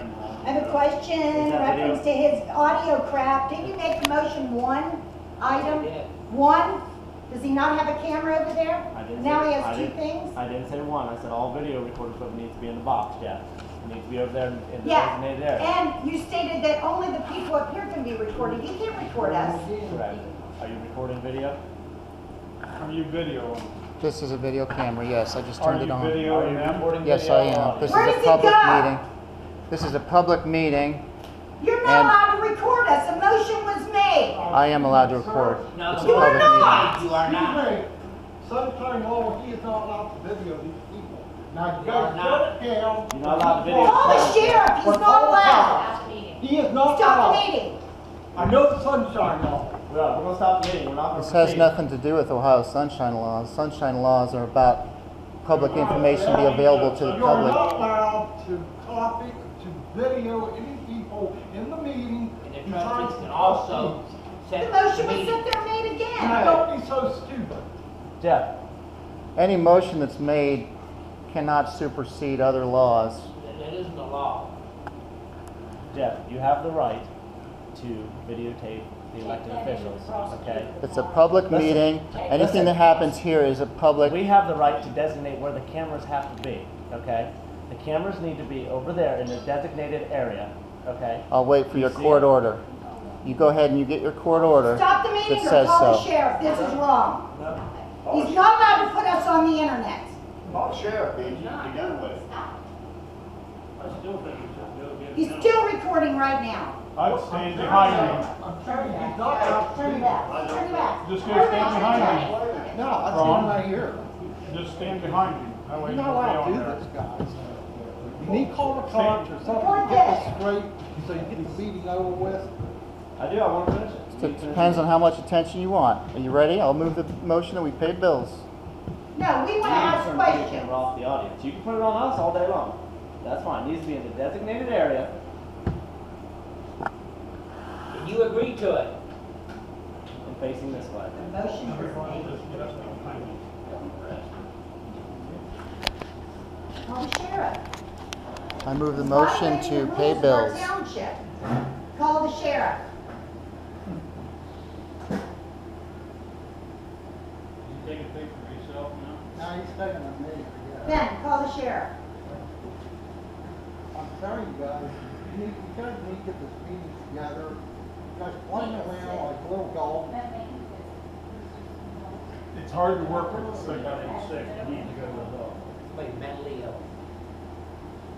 I have a question in reference to his audio crap. Didn't you make the motion one item? One? Does he not have a camera over there? Now he has two things? I didn't say one. I said all video recorded equipment needs to be in the box, Jeff. It needs to be over there in the designated area. And you stated that only the people up here can be recorded. He can't record us. Correct. Are you recording video? Are you videoing? This is a video camera, yes. I just turned it on. Are you recording Yes, video? I am. This Where is does a it public go? meeting. This is a public meeting. You're not allowed to record us. A motion was made. I am allowed to record. No, It's a you are public not. you are not. Excuse me. Sunshine Law, he is not allowed to video these people. Now you You are guys not. shut it down. You're not allowed to video. Call the sheriff. He's not allowed. He is not Stop the allowed. meeting. I know the Sunshine Law. We're going to stop the meeting. We're not going to This has nothing to do with Ohio Sunshine Laws. Sunshine Laws are about public information be available to the You are not public. allowed to copy, to video any people in the meeting. And the trustees can also The set motion the was meeting. sit there and made again. Don't be so stupid. Jeff, Any motion that's made cannot supersede other laws. That isn't the law. Jeff, you have the right to videotape the elected officials, okay? It's a public Listen, meeting. Anything that happens here is a public. We have the right to designate where the cameras have to be, okay? The cameras need to be over there in the designated area, okay? I'll wait for your see court it? order. You go ahead and you get your court order Stop the that meeting or says call the so. sheriff. This is wrong. He's not allowed to put us on the internet. Call the sheriff, bitch. Be done with it. He's still recording right now. I'd stand behind me. Turn it back. Turn it back. Turn it back. Just go stand behind me. No, I Ron. stand right here. Just stand behind me. That way You're you not won't be allowed on to do there. this, guys. You need to call the cops or something Report to get this. this straight so you get the meeting over with. I do, I want to finish it. It depends on how much attention you want. Are you ready? I'll move the motion that we pay bills. No, we want to ask Turn the video questions. camera off the audience. You can put it on us all day long. That's fine. It needs to be in the designated area. And you agree to it. And facing this way. The motion was made. Call the sheriff. I move the motion to pay bills. Township. Call the sheriff. Take a picture of yourself now. Now he's taking a meeting. Ben, call the sheriff. I'm telling you guys, you guys need to get this meeting together. You guys playing around like little golf. It's hard to work with the sick. You need to go to the dog. Somebody mentally ill.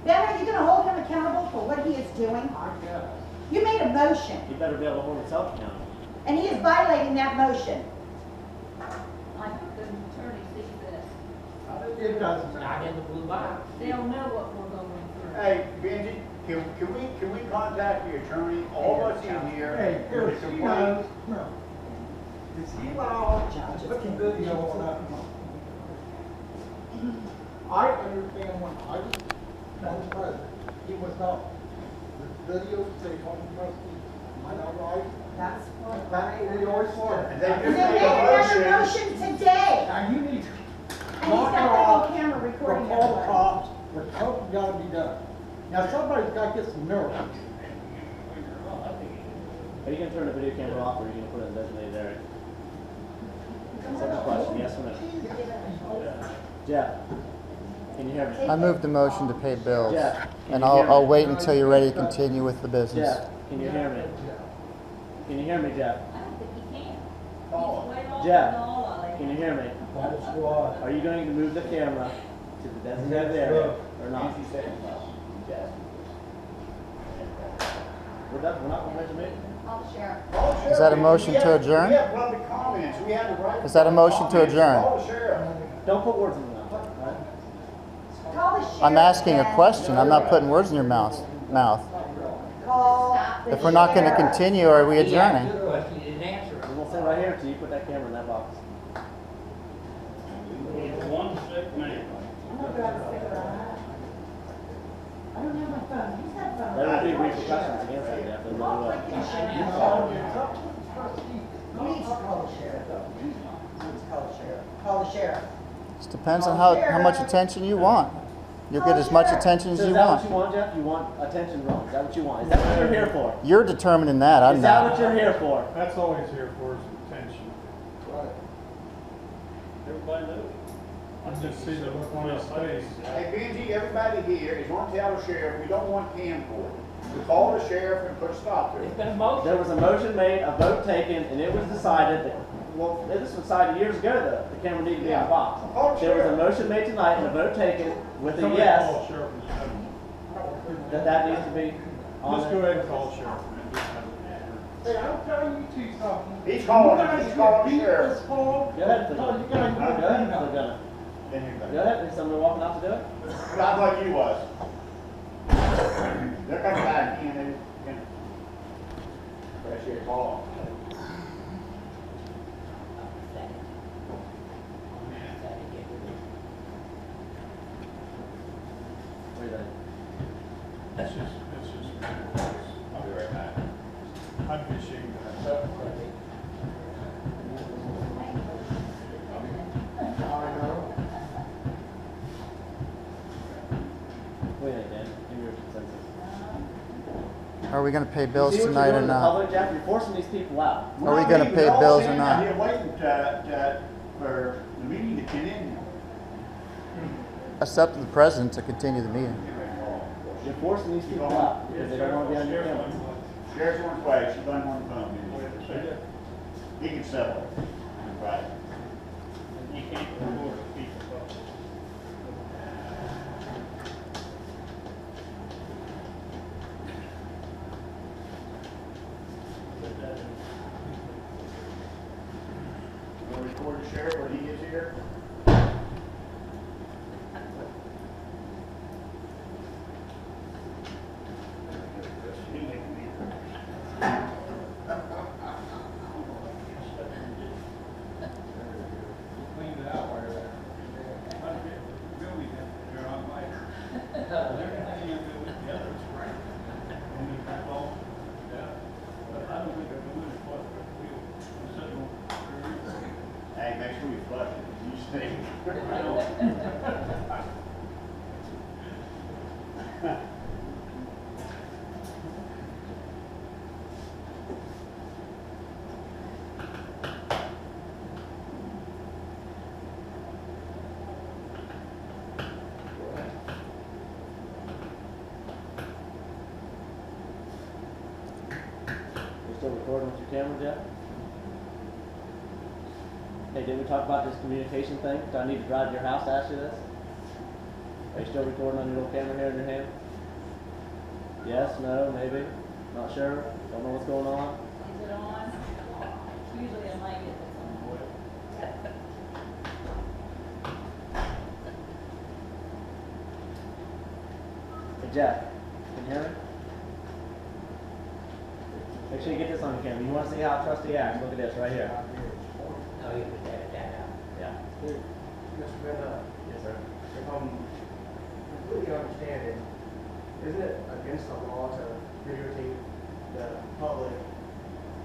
Ben, are you going to hold him accountable for what he is doing? I guess. You made a motion, You better be able to hold yourself accountable. and he is violating that motion. I think the attorney sees this. It doesn't Not matter. in the blue box. They'll know what we're going through. Hey, Benji, can we contact the attorney? All of us in here. Hey, with a complaint? Is he allowed to put the video on that? I understand when I was vice president, he was not. The video say home trustee, am I not right? That's what That's what we always wanted. And they And just they made made another a motion. motion today. Now you need to And he's knock got it the whole off, camera or recording call the everybody. cops, or something gotta be done. Now somebody's gotta get some nerve. Are you going to turn the video camera off or are you going to put it in the designated area? Second question, yes or no? Jeff, can you hear me? I move the motion to pay bills. Jeff, can And you hear me? I'll wait until you're ready to continue with the business. Jeff, can you hear me? Can you hear me, Jeff? I don't think he can. He's way off Jeff, the wall, can you hear me? Are you going to move the camera to the designated area or not? We're done. We're not going to measure meeting. Call the sheriff. Is that a motion to adjourn? We have public comments, we have the right. Is that a motion to adjourn? Call the sheriff. Don't put words in my mouth, all right? Call the sheriff. I'm asking a Ben. question. I'm not putting words in your mouth. Call the If we're not going to sheriff. continue, are we He asked adjourning? you a question, you didn't answer it. And we'll sit right here until you put that camera in that box. One sick man. I'm not going to stick around. I don't have my phone. Who's got phone? There will be repercussions against that, Jeff. There's no way. Please call the sheriff. Please call the sheriff. Call the sheriff. It depends on how much attention you want. You'll get as much attention as So is you that want. what you want, Jeff? You want attention, Ron? Is that what you want? Is that what you're here for? You're determining that. I'm Is that what not. you're here for? That's all he's here for is attention. Right. Everybody knows. I just see the look on his face. Hey, Benji, everybody here is going to tell the sheriff we don't want camcorder. We called the sheriff and put a stop to It's it. been a motion. There was a motion made, a vote taken, and it was decided that, well, this was decided years ago that the camera needed to be in the box. Call the There was a sheriff. motion made tonight and a vote taken with a Somebody yes call sheriff and just have him. that needs to be on Let's go there. ahead and call sheriff, man. Just have him. Hey, I'm telling you two something. He's calling, You guys he's calling the beat sheriff. this call. Go ahead, please. No, you guys Go beat ahead, it Mr. now. Gunner. Then you Go ahead, is somebody walking out to do it? Not like you was. They're coming back in and, that's your call. What do you think? That's just, I'll be right back. I'd be ashamed of that. What do you think, Dan? Give me your consensus. Are we going to pay bills See what you're tonight doing or in the not? public, Jeff? You're forcing these people out. Are we gonna pay bills or not? We're waiting for the meeting to continue. It's up to the president to continue the meeting. You're forcing these people out because they don't want to be on your camera. Sheriff's on his way, she's on the phone. He can settle it. Right. You can't record people. We'll record the sheriff when he gets here. Cleaned it out where they're. Billy down there on my. Everything you do with the others, right? And you have all, yeah. But I don't think they're doing it for the real. Hey, make sure you flush it. You stink. I don't. You're still recording with your camera, Jeff? Hey, did we talk about this communication thing? Do I need to drive to your house to ask you this? Are you still recording on your little camera here in your hand? Yes, no, maybe? Not sure? Don't know what's going on? Is it on? Usually I might get this on. Hey, Jeff, can you hear me? Make sure you get this on your camera. You want to see how a trustee acts? Look at this right here. No, you can edit that out. Yeah. Mr. Ben Hupp, Yes, sir. if I'm completely understanding, isn't it against the law to videotape the public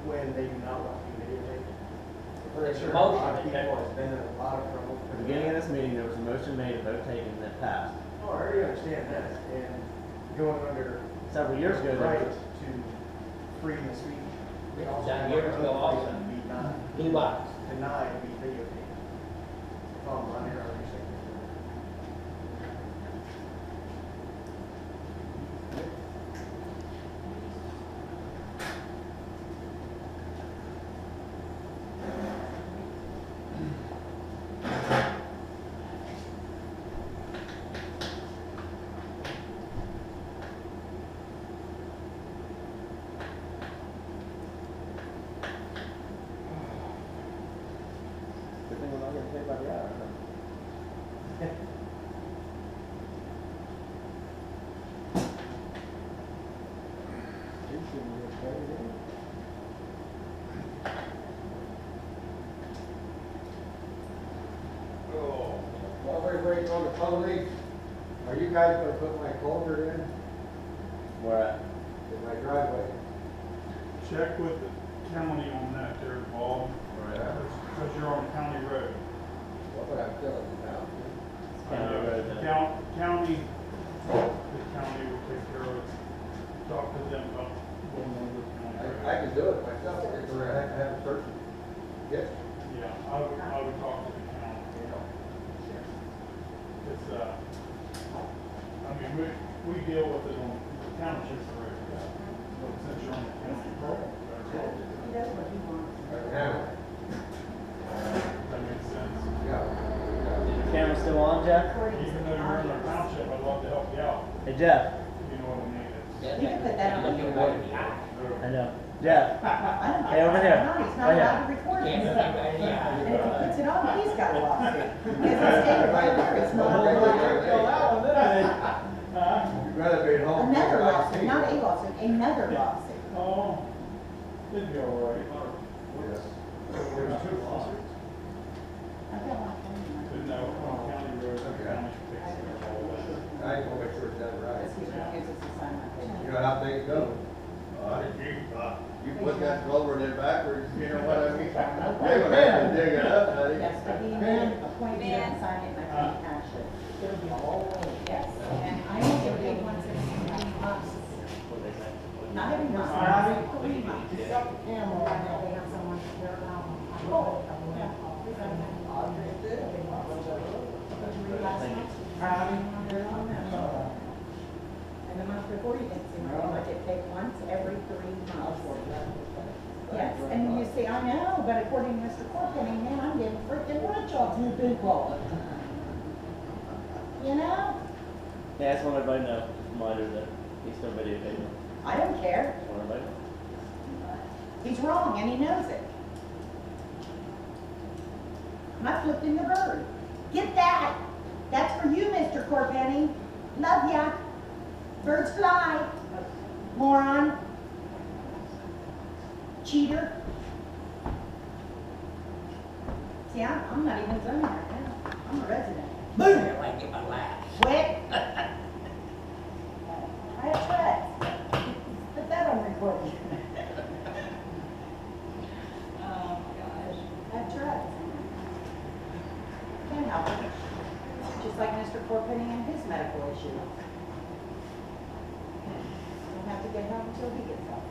when they do not want to be videotaped? I'm pretty It's a sure a lot of motion. people has been in a lot of trouble. At the beginning of this meeting, there was a motion made, a vote taken, and it passed. Oh, I already understand that, and going under Several years ago, the there right was, to freedom of speech. we Yeah, also done have years the ago right also. to be not Blue box. denied to be videotaped. If I'm under understanding. good thing we're not getting paid by the hour, huh? While we're waiting on the public, are you guys gonna put my culvert in Where at? my driveway? Check with the county on that there, Bob. Because you're on county road. What would I fill it now? County road, then. County Yes. Yeah, I would talk to the county. It's, I mean, we deal with it on the township's rate. But since you're on the county program, He does what he wants. that makes sense. Is your camera still on, Jeff? Even though you're in the township, I'd love to help you out. Hey, Jeff. You know what I mean? You can put that on the record. I know. Jeff. I don't Hey, over here. No, he's not Right allowed to here. record Can't it. look anybody in the eye. And if he puts it on, he's got a lawsuit. Because it's stated right there, it's not allowed. You'd rather be at home. Another lawsuit, not a lawsuit, another lawsuit. Oh, it'd be all right. Yes. There's two lawsuits. I've got one. But no, on county road, the county should fix it all the way. I ain't gonna make sure it's done right. Because he refuses to sign my thing. You know how things go. You put that over there backwards, you know what I mean? You're gonna have to dig it up, buddy. Yes, but he appointed you to sign it, and I think I should. Yes, and I only get once every month. Not every month, every 3 months. You got the camera right now. They have someone there now. Oh, Yeah. Last month. And the month before you didn't see my name, I get paid once every 3 months. Yes, and you see, I know, but according to Mr. Chorpenning, man, I'm getting freaking rich off you people. You know? Yeah, I just want everybody to know, reminder that he's still videotaping. I don't care. Just want everybody to know. He's wrong, and he knows it. And I flipped him the bird. Get that. That's for you, Mr. Chorpenning. Love ya. Birds fly. Moron. Cheater. See, I'm not even zoning right now. I'm a resident. I don't like it, my laugh. Quick. I have threats. Put that on recording. Oh, gosh. I have threats. Can't help it. Just like Mr. Chorpenning and his medical issue. Don't have to get help until he gets help.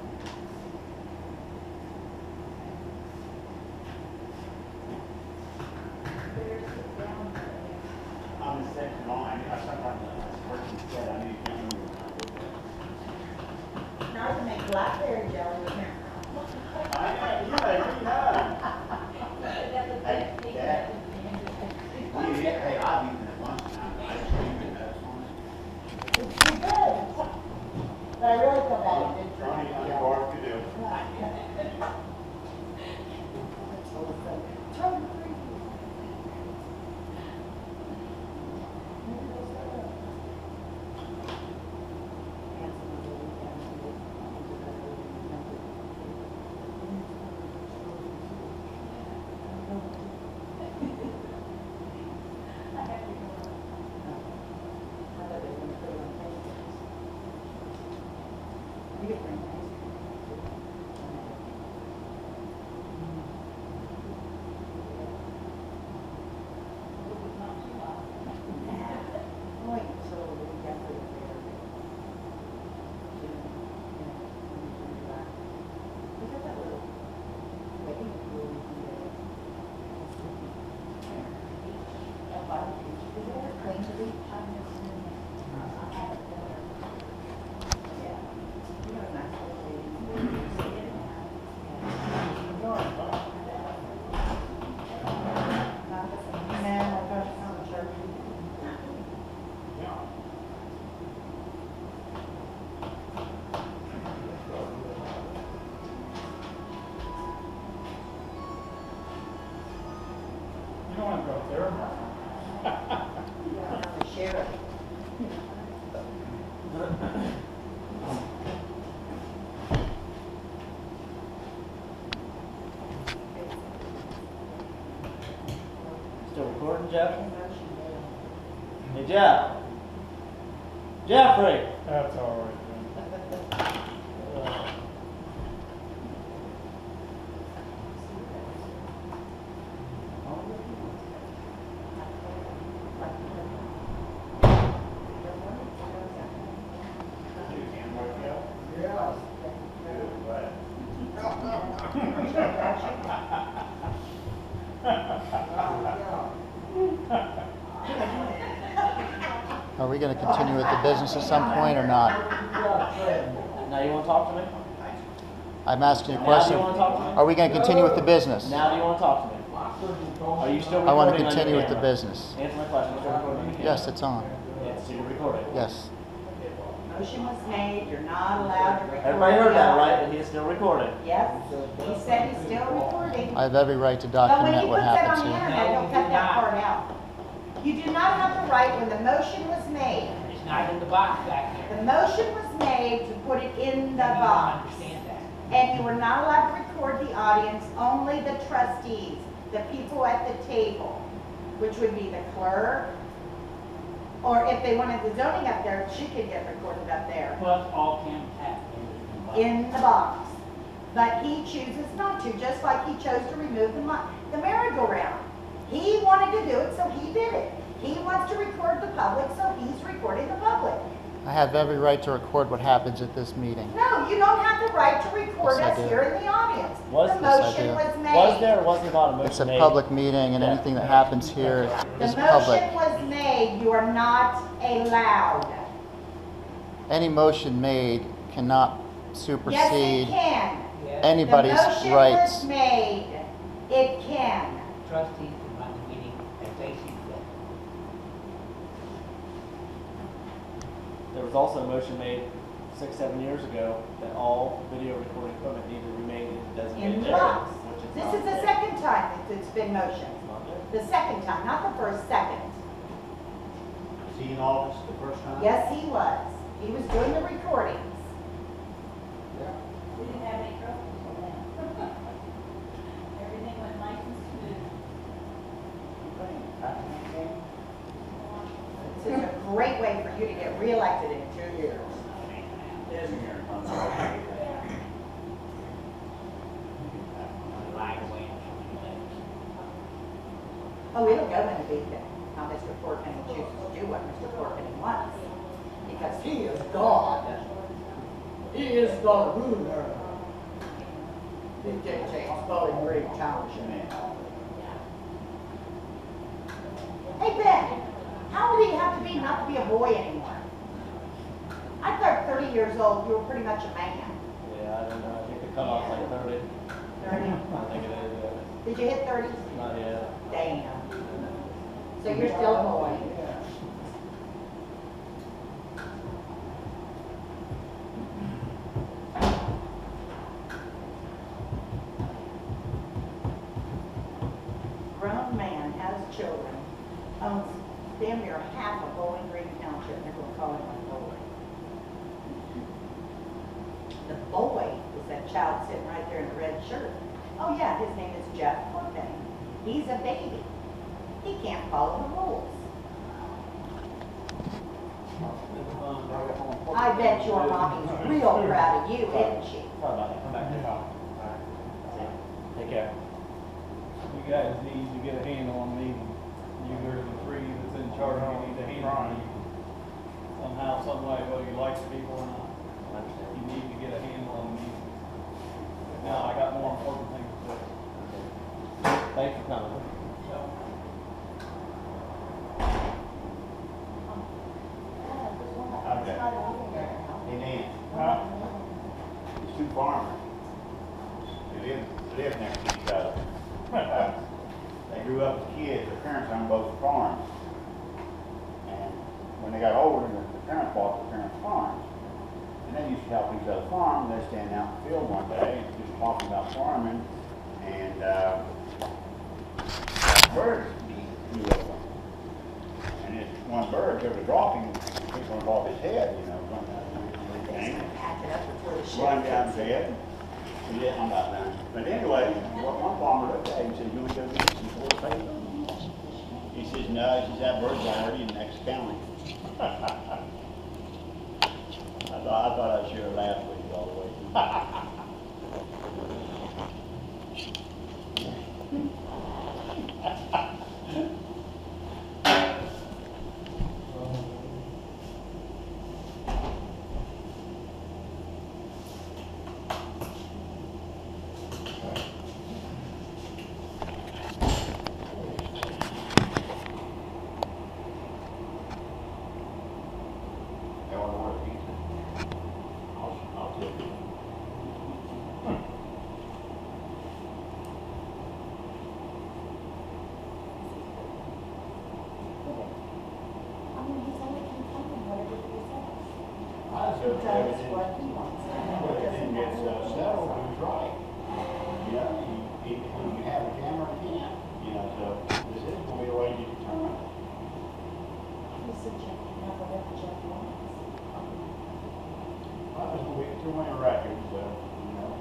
I'm the second line, I sometimes person said I need to give you. Now I can make blackberry jelly with him. I know, you may be Hey, Dad. Hey, I'll eat it at lunchtime. I just leave it at lunch. It's too good. But I really feel bad he didn't Ronnie, drink I'm it. Barb, you do. You don't want to go up there. The sheriff. Still recording, Jeff? Hey, Jeff. Jeffrey. That's all right, then. Yeah. Good, but Are we going to continue with the business at some point or not? Now you want to talk to me? I'm asking you a Now question. do you want to talk to me? Are we going to continue with the business? Now do you want to talk to me? Are you still recording? I want to on your continue with the camera? business. Answer my question. You're still recording on your camera? Yes, it's on. Yes, so you're recording. Yes. Motion was made, you're not allowed to record. Everybody heard the that, right? audio. That he is still recording. Yes, he said he's still recording. I have every right to But when document he what puts that happens on the here. internet, he'll cut that part out. You do not have the right, when the motion was made, It's not in the box back there. the motion was made to put it in the You don't box. understand that. And you were not allowed to record the audience, only the trustees, the people at the table, which would be the clerk, or if they wanted the zoning up there, she could get recorded up there Plus all can have. in the box. But he chooses not to, just like he chose to remove the merry-go-round. He wanted to do it, so he did it. He wants to record the public, so he's recording the public. I have every right to record what happens at this meeting. No, you don't have the right to record Yes, I us do. here in the audience. Was The this I motion do. was made. Was there or wasn't not a motion It's a made? public meeting and Yeah. anything that happens here The is public. motion was made, you are not allowed. Any motion made cannot Yes, supersede it can. anybody's The motion rights. was made, it can. Trustees can run the meeting as they see fit. There was also a motion made 6-7 years ago that all video recording equipment need to remain in In designated the areas, box. which is This not is the there. second time that it's been motioned. It's not there. The second time, not the first, second. Was he in office the first time? Yes, he was. He was doing the recordings. We didn't have any trouble with that. Everything went nice and smooth. This is a great way for you to get reelected in 2 years. Lied away in so many ways. Oh, it'll go in the beacon, how Mr. Chorpenning chooses to do what Mr. Chorpenning wants. Because he is God. He is the ruler. He dictates Bowling Green Township. Hey, Ben, how old do you have to be not to be a boy anymore? I thought 30 years old, you were pretty much a man. Yeah, I don't know. I think the cutoff's like 30. 30? I think it is. Did you hit 30? Not yet. Damn. So you're still a boy. Grown man has children, owns damn near half of Bowling Green Township, and they're gonna call him a boy. The boy is that child sitting right there in the red shirt. Oh yeah, his name is Jeff Chorpenning. He's a baby. He can't follow the rules. I bet your mommy's real proud of you, isn't she? Sorry about that. Come back here. Take care. You guys need to get a handle on these. You are the three that's in charge, you need to handle on you. Somehow, some way, whether you like the people or not, I understand. you need to get a handle on these. Now, I got more important things to do. Thanks for coming. Okay. Hey, Nan. These two farmers, they live next to each other. They grew up as kids, their parents owned both farms. And when they got older, the parents bought the parents' farms. And they used to help each other farm. They're standing out in the field one day, just talking about farming, and birds flew over. And this one bird, there was dropping, took one off his head, you know, Pack it up before the shit. one down his head. Yeah, I'm about done. But anyway, one farmer looked at him and said, "You want to go get some Chorpenning?" He says, "No," he says, "that bird's already in the next county." I thought I'd share a laugh with you all the way. does what he wants to do. It But doesn't then gets matter what she settled, wants. who's right. You know, you have a camera, you can't. You know, so this is the way you determine it. He said, Jeff, now whatever Jeff wants. Well, there's gonna be too many records, so, you know.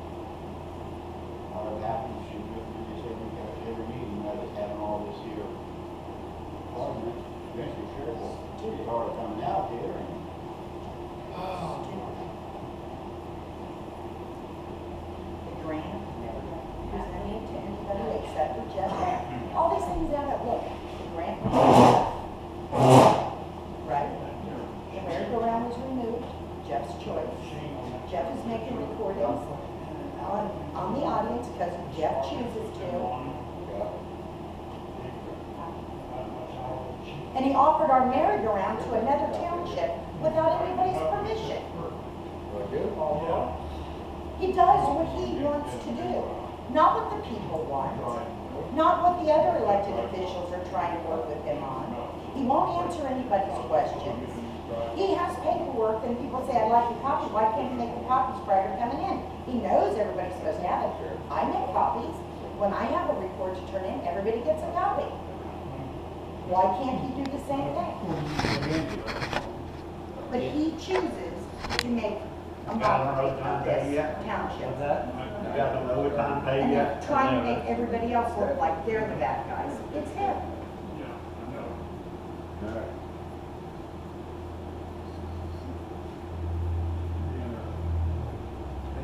What happens, you go through this every meeting, rather than having all this here. Argument, especially sure, it's already coming out here and. The grant never got presented to anybody except for Jeff. All these things add up. Look, the grant was Jeff. Right? The merry-go-round was removed. Jeff's choice. Jeff is making recordings on the audience because Jeff chooses to. And he offered our merry-go-round to another township without anybody's permission. He does what he wants to do, not what the people want, not what the other elected officials are trying to work with him on. He won't answer anybody's questions. He has paperwork, and people say, I'd like a copy. Why can't he make the copies prior to coming in? He knows everybody's supposed to have it. I make copies. When I have a report to turn in, everybody gets a copy. Why can't he do the same thing? But he chooses to make a mockery of this township. You got no overtime pay And yet? they're trying to make everybody else look like they're the bad guys. It's him. Yeah, I know. Alright.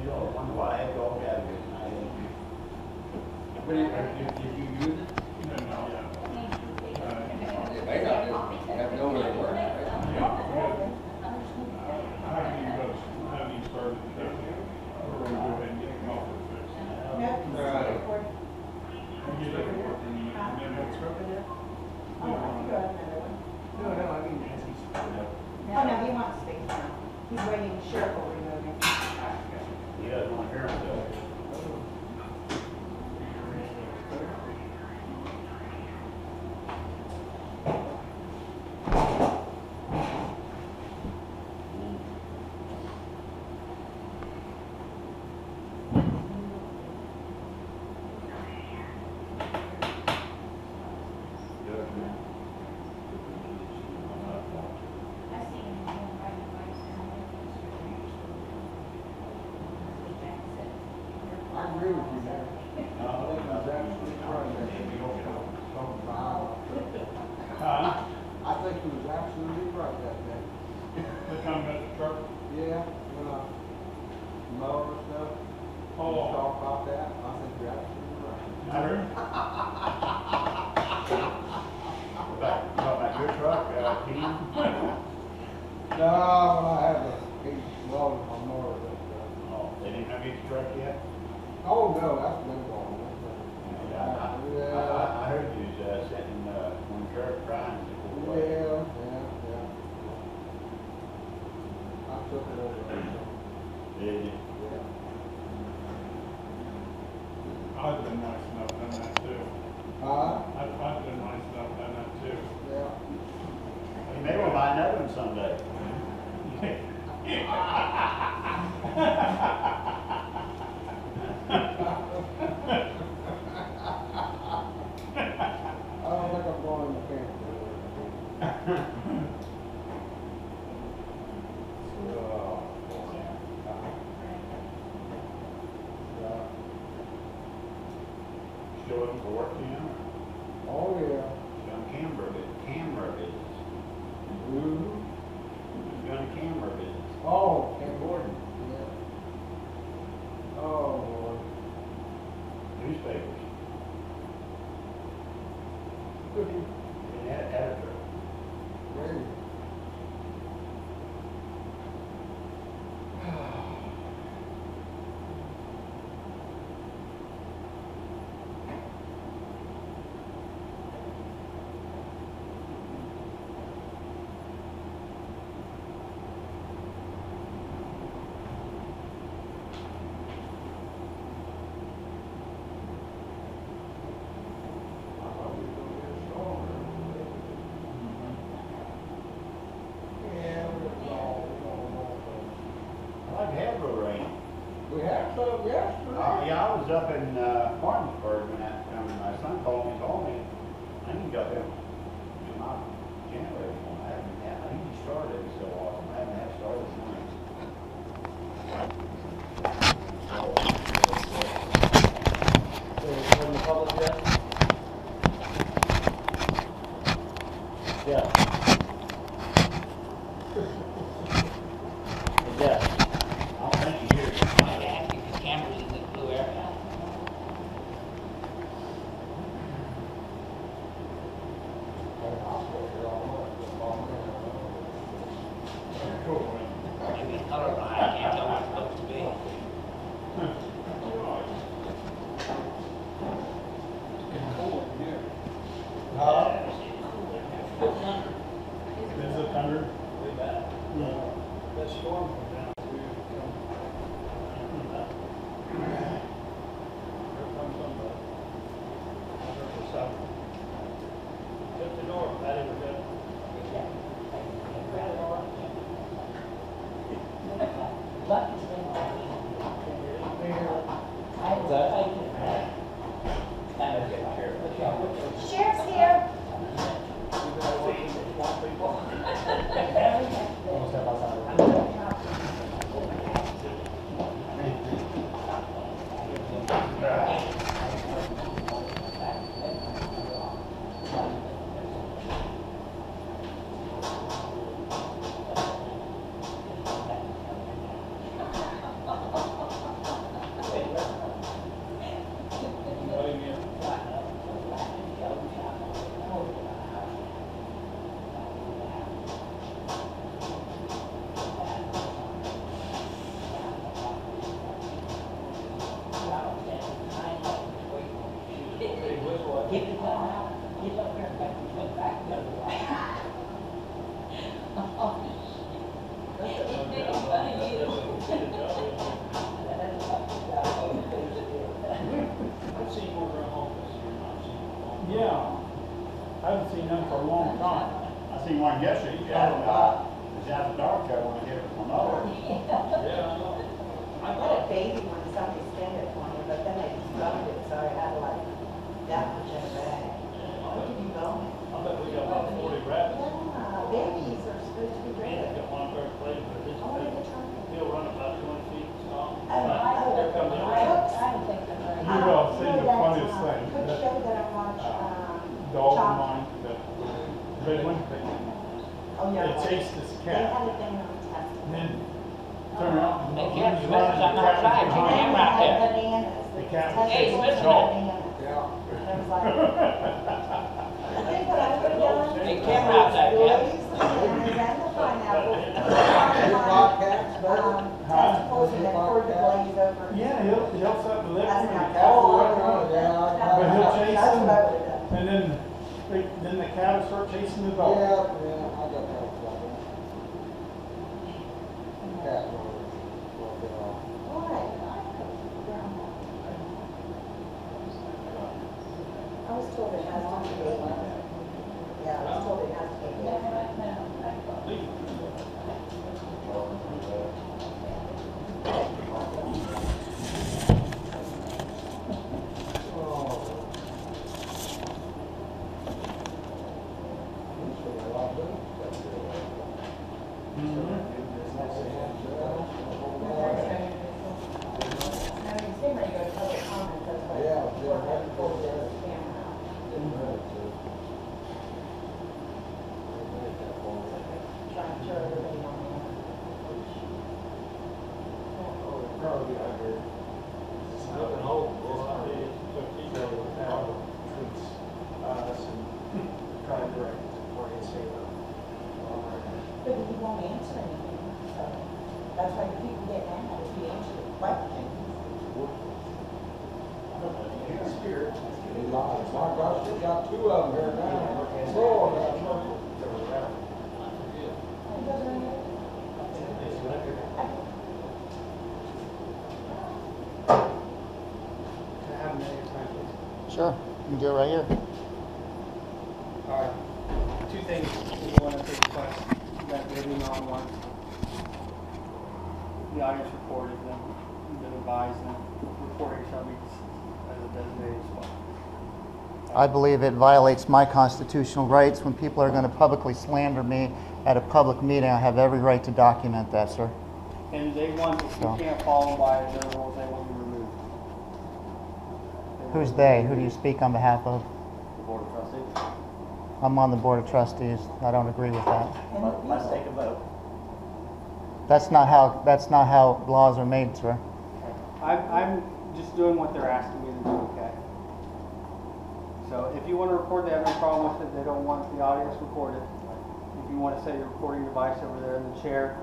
You all wonder why I had to all gather this night. But if you use it, No, yeah. it may not do, you have to know where they work. I haven't even started the show yet. We're gonna go ahead and get them off the fix. Nope. Right. And get it working, and then we'll start. Oh, I think I have another one. No, I mean, has he? Oh, no, he wants to speak now. He's waiting, Sheriff will remove him. He doesn't want to hear himself. I see him doing right advice now. Jack said, I agree with you there. I think it was absolutely right. Huh? I think he was absolutely right that day. The time at the truck? Yeah, when I mow and stuff, Oh. talk about that, I think you're absolutely right. I heard. About your truck, team? No, when I had the, he loaded my mower and stuff. Oh, they didn't have your truck yet? Oh, no, that's been long. I heard you sitting, when Sheriff Ryan before. Yeah. I took it over. Did you? Yeah. I'd been nice enough done that too. I'd been nice enough done that too. Yeah. You may well buy another one someday. I don't think I'm going in the camper. Still looking for work, you know? Oh, yeah. Done camera business. Who? Done camera business. Oh, Ken Gordon. Yeah. Oh, Lord. Newspapers. Cookie. And editor. Ready. I thought we were going to get stronger. was up in Martinsburg when that, my son called me and told me, I need to go there. My generator on that. I need to start it so often. I haven't had started this morning. From the public yet? Yeah. Yeah. I don't think you hear it. Might ask if the camera's in the blue area. Maybe it's colorblind, I can't tell what it's supposed to be. Is it thunder? That storm went down. Here comes somebody. Shut the door, Patty, we're good. Sheriff's here. Yeah. I haven't seen them for a long time. I seen one yesterday. He had it's out the dark there when I hit it from over. Yeah, I know. I got a baby when somebody stand it for me, but then they discovered it, so I had like that much in a bag. Where did you go? I bet we got about 40 rabbits. Yeah, babies are supposed to be We big. got one first place, but this Oh, big. they try. He'll run about 20 feet tall. Here comes the I don't think they're very. You will see the funniest thing. Quick show that I watch, Dog of Chop. mine, the red one, Oh, yeah. it chased this They cat. had a thing on test. And then turn around. and They he can't was do running, that, the I'm cat outside, was you behind can't him. run. Right there. Bananas. The cat was Hey, Testicles Smith. and bananas. Yeah. And I was like, I think what I would have done. They can't ride that cat. Squeeze the bananas and the pineapple. Testicles and then pour the glaze over. Yeah, he'll set the lip That's and the not cat will bad. run around. But he'll chase That's them, what I would have done. and then the cat will start chasing the Yeah, dog. yeah, I got that problem. Cat will get off. Why? I was told it has to be baby. Yeah, I was told it has to be baby. But he won't answer anything, so that's why the people get mad if he answers the questions. Spirit. He lies. My gosh, we got two of them here now. Lord, have mercy. He doesn't answer. Can I have a minute of time, please? Sure, you can do it right here. All right. Two things we want to take request that we have email on one. The audience recorded them. been advised that recording shall be as a designated spot. I believe it violates my constitutional rights. When people are going to publicly slander me at a public meeting, I have every right to document that, sir. And they want, if So. you can't follow by their rules, they will be removed. Who's they? Who do you speak on behalf of? The Board of Trustees. I'm on the Board of Trustees. I don't agree with that. Let's take a vote. That's not how laws are made, sir. I'm just doing what they're asking me to do, okay? So if you want to record, they have no problem with it. They don't want the audience recorded. If you want to set your recording device over there in the chair,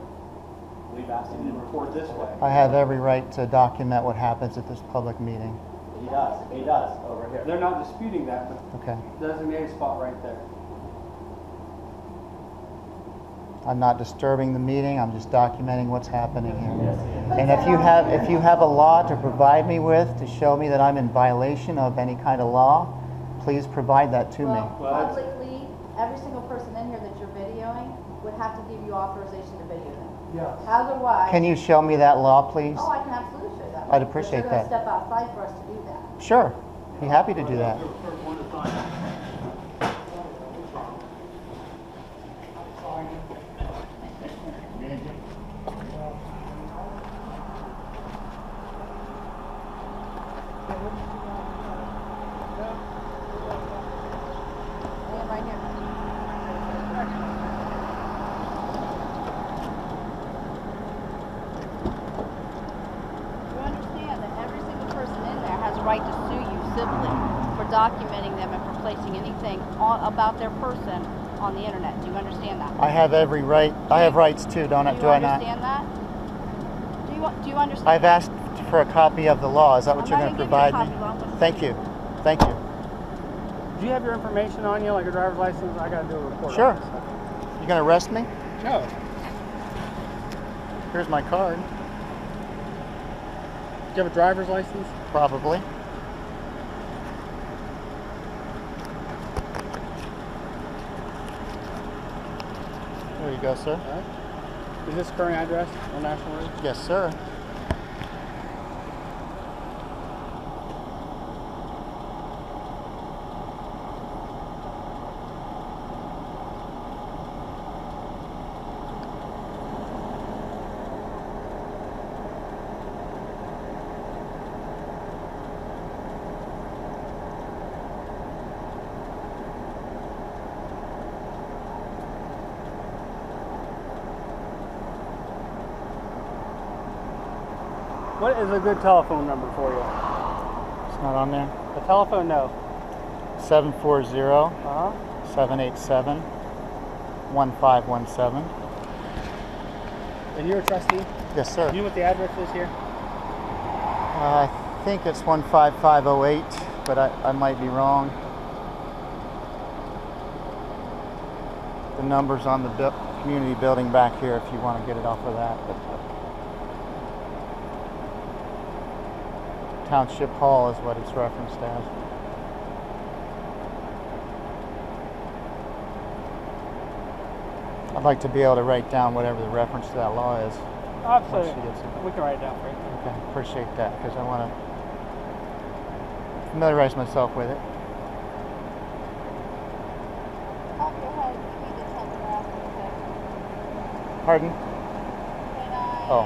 We've asked him you to record this way. I have every right to document what happens at this public meeting. He does. He does over here. They're not disputing that, but Okay. designated spot right there. I'm not disturbing the meeting. I'm just documenting what's happening here. Yes, he is. And if you have a law to provide me with to show me that I'm in violation of any kind of law, please provide that to me. Well, Well, that's- publicly, every single person in here that you're videoing would have to give you authorization to video them. Yes. Otherwise. Can you show me that law, please? Oh, I can absolutely show you that. I'd appreciate But you're that. gonna step outside for us to do that. Sure. Be happy to do that. Stand right here. You understand that every single person in there has a right to sue you civilly for documenting them and for placing anything about their person on the internet. Do you understand that? I have every right. I have rights too, do I not? Do you understand that? Do you understand? I've asked for a copy of the law. Is that what I'm you're not going to gonna provide give you a me? copy, but I'm gonna Thank you. Thank you. Do you have your information on you, like a driver's license? I gotta do a report. Sure. on this. You going to arrest me? No. Here's my card. Do you have a driver's license? Probably. There you go, sir. All right. Is this current address on National Road? Yes, sir. What is a good telephone number for you? It's not on there. A telephone, no. 740 Uh-huh. 787 1517. And you're a trustee? Yes, sir. Do you know what the address is here? I think it's 15508, but I might be wrong. The number's on the community building back here if you want to get it off of that. But Township Hall is what it's referenced as. I'd like to be able to write down whatever the reference to that law is. Absolutely. Once she gets it. We can write it down for you. Okay, appreciate that because I want to familiarize myself with it. Top of your head, you need to tell me your last name. Pardon?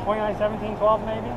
29, 17, 12 maybe?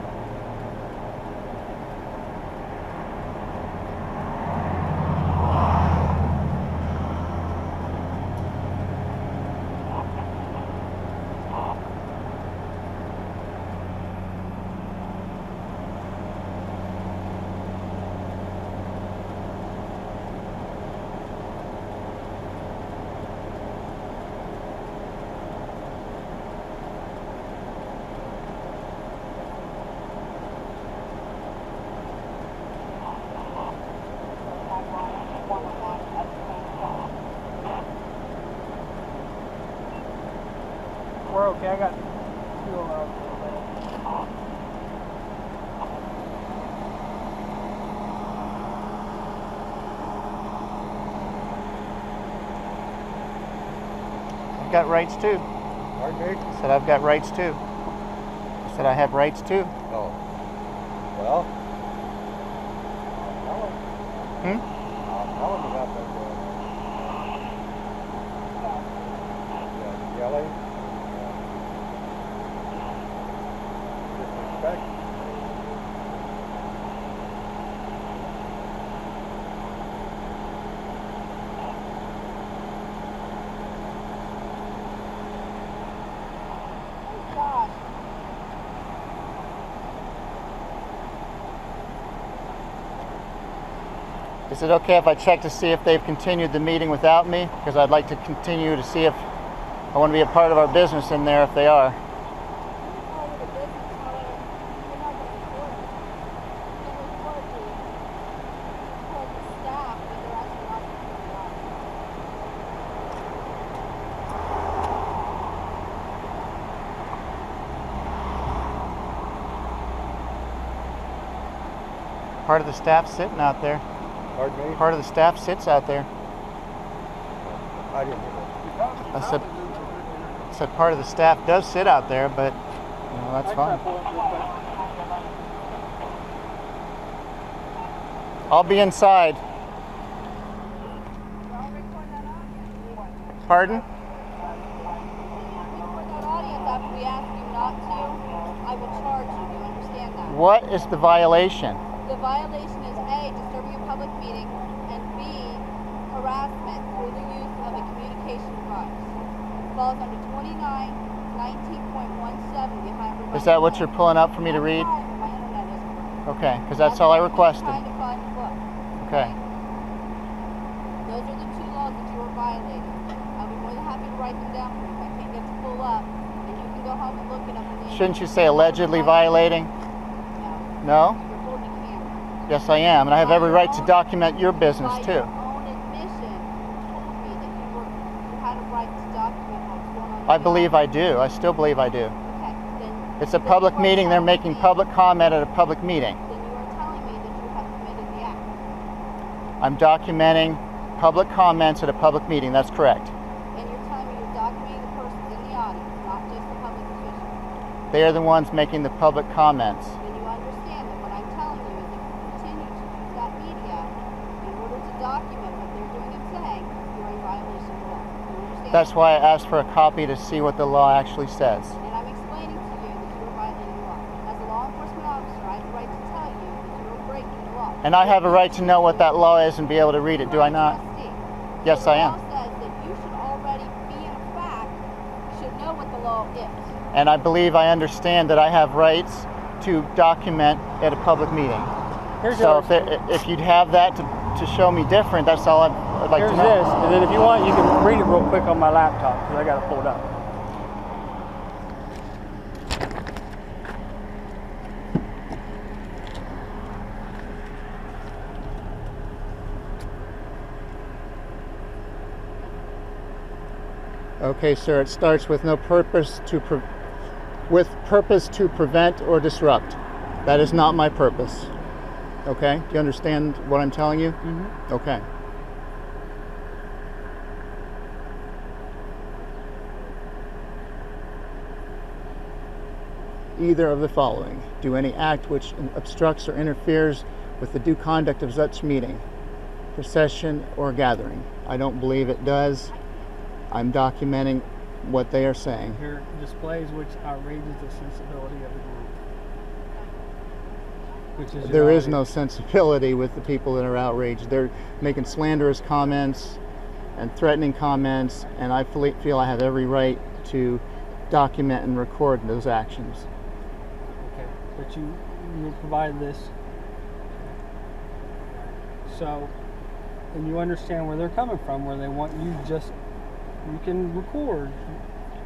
We're okay. I got fuel out. I've got rights too. Pardon me? I said I've got rights too. I said I have rights too. Oh. Well, Hmm? I'll tell him about that, jelly. Disrespect. Gosh. Is it okay if I check to see if they've continued the meeting without me? Because I'd like to continue to see if I want to be a part of our business in there if they are. Part of the staff sitting out there. Pardon me? Part of the staff sits out there. I didn't hear that. I said part of the staff does sit out there, but you know, that's fine. I'll be inside. Pardon? What is the violation? The violation is A, disturbing a public meeting, and B, harassment through the use of a communication device. Falls under 2919.17, the Ohio Revised Is that what Code. you're pulling up for me to read? My internet isn't working. Okay, because that's all I requested. Trying to find the book. Okay. Those are the two laws that you are violating. I'll be more than happy to write them down for you if I can't get to pull up, and you can go home and look it up. Shouldn't you say allegedly violating? No? You're holding a camera. Yes, I am, and I have every right to document your business By too. your own admission, told me that you had a right to document what's going on. I believe I do. I still believe I do. Okay, then. It's a public meeting. They're making public comment at a public meeting. Then you are telling me that you have committed the act. I'm documenting public comments at a public meeting. That's correct. And you're telling me you're documenting the persons in the audience, not just the public officials. They are the ones making the public comments. Then you understand that what I'm telling you is if you continue to use that media in order to document what they're doing and saying, you're in violation of the law. You understand? That's why I asked for a copy to see what the law actually says. And I'm explaining to you that you are violating the law. As a law enforcement officer, I have the right to tell you that you are breaking the law. And I have a right to know what that law is and be able to read it, do I not? Yes, I am. The law says that you should already be in a fact, should know what the law is. And I believe I understand that I have rights to document at a public meeting. So if you'd have that to show me different, that's all I'd like to know. Here's this, and then if you want, you can read it real quick on my laptop, because I got it pulled up. Okay, sir, it starts with purpose to prevent or disrupt. That is not my purpose. Okay? Do you understand what I'm telling you? Mm-hmm. Okay. Either of the following. Do any act which obstructs or interferes with the due conduct of such meeting, procession, or gathering. I don't believe it does. I'm documenting what they are saying. Here displays which outrages the sensibility of the group. Which is There is no sensibility with the people that are outraged. They're making slanderous comments and threatening comments, and I feel I have every right to document and record those actions. Okay, but you provided this. So, and you understand where they're coming from, where they want you you can record.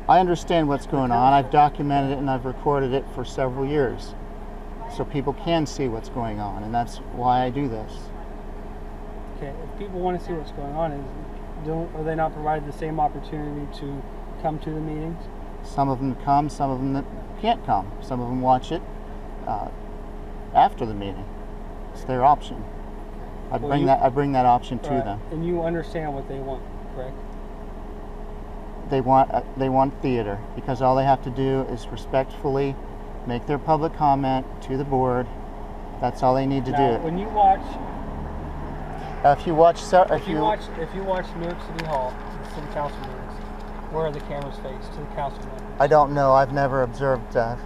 I understand what's going on. I've documented it and I've recorded it for several years, so people can see what's going on, and that's why I do this. Okay, if people want to see what's going on, are they not provided the same opportunity to come to the meetings? Some of them come, some of them can't come. Some of them watch it after the meeting. It's their option. I bring that option to them. And you understand what they want, correct? They want theater, because all they have to do is respectfully make their public comment to the board That's all they need to Now, do. when you watch, If you watch, if you watch New York City Hall, the city council meetings, where are the cameras faced to the council members? I don't know. I've never observed that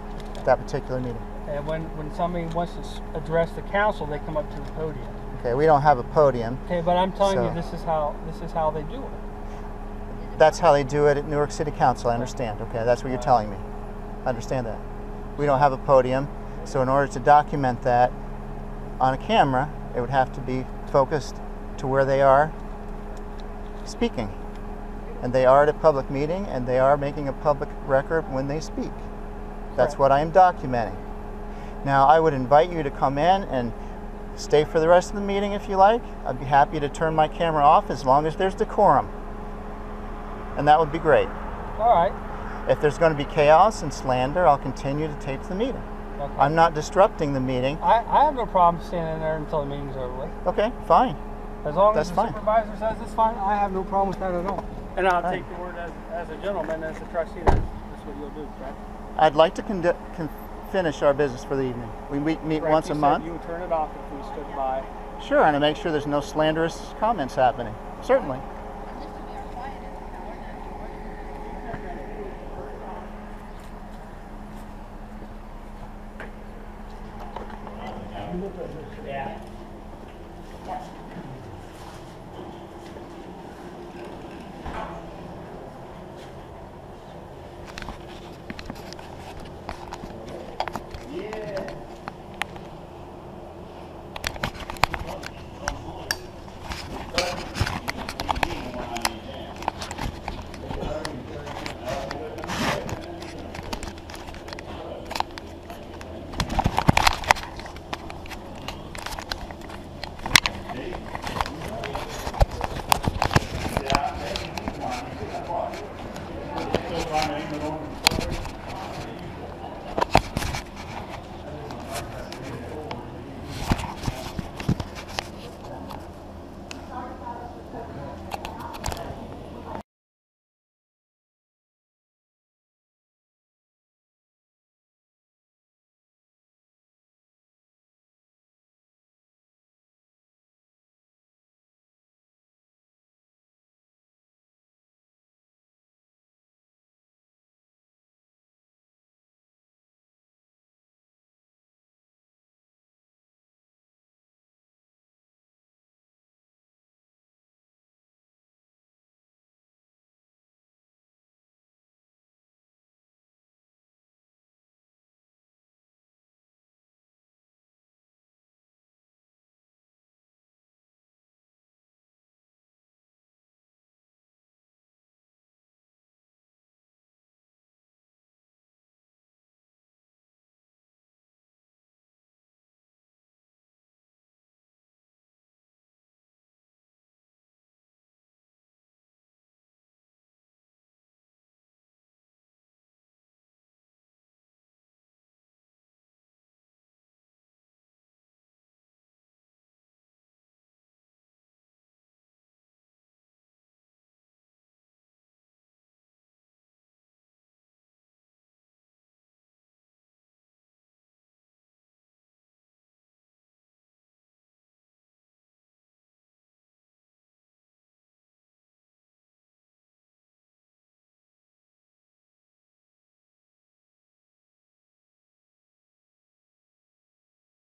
particular meeting. And when somebody wants to address the council, they come up to the podium. Okay, we don't have a podium. Okay, but I'm telling So- you, this is how they do it. That's how they do it at Newark City Council. I understand. Okay, that's what you're telling me. I understand that. We don't have a podium, so in order to document that on a camera, it would have to be focused to where they are speaking. And they are at a public meeting, and they are making a public record when they speak. That's Correct. what I am documenting. Now, I would invite you to come in and stay for the rest of the meeting if you like. I'd be happy to turn my camera off as long as there's decorum. And that would be great. All right. If there's going to be chaos and slander, I'll continue to tape the meeting. Okay. I'm not disrupting the meeting. I have no problem standing there until the meeting's over with. Okay, fine. As long That's as the fine. supervisor says it's fine, I have no problem with that at all. And I'll Fine. take the word as a gentleman, as a trustee, that's what you'll do, correct? I'd like to finish our business for the evening. We meet Correct, once you a said month. you would turn it off if we stood by. Sure, and to make sure there's no slanderous comments happening. Certainly. Yeah.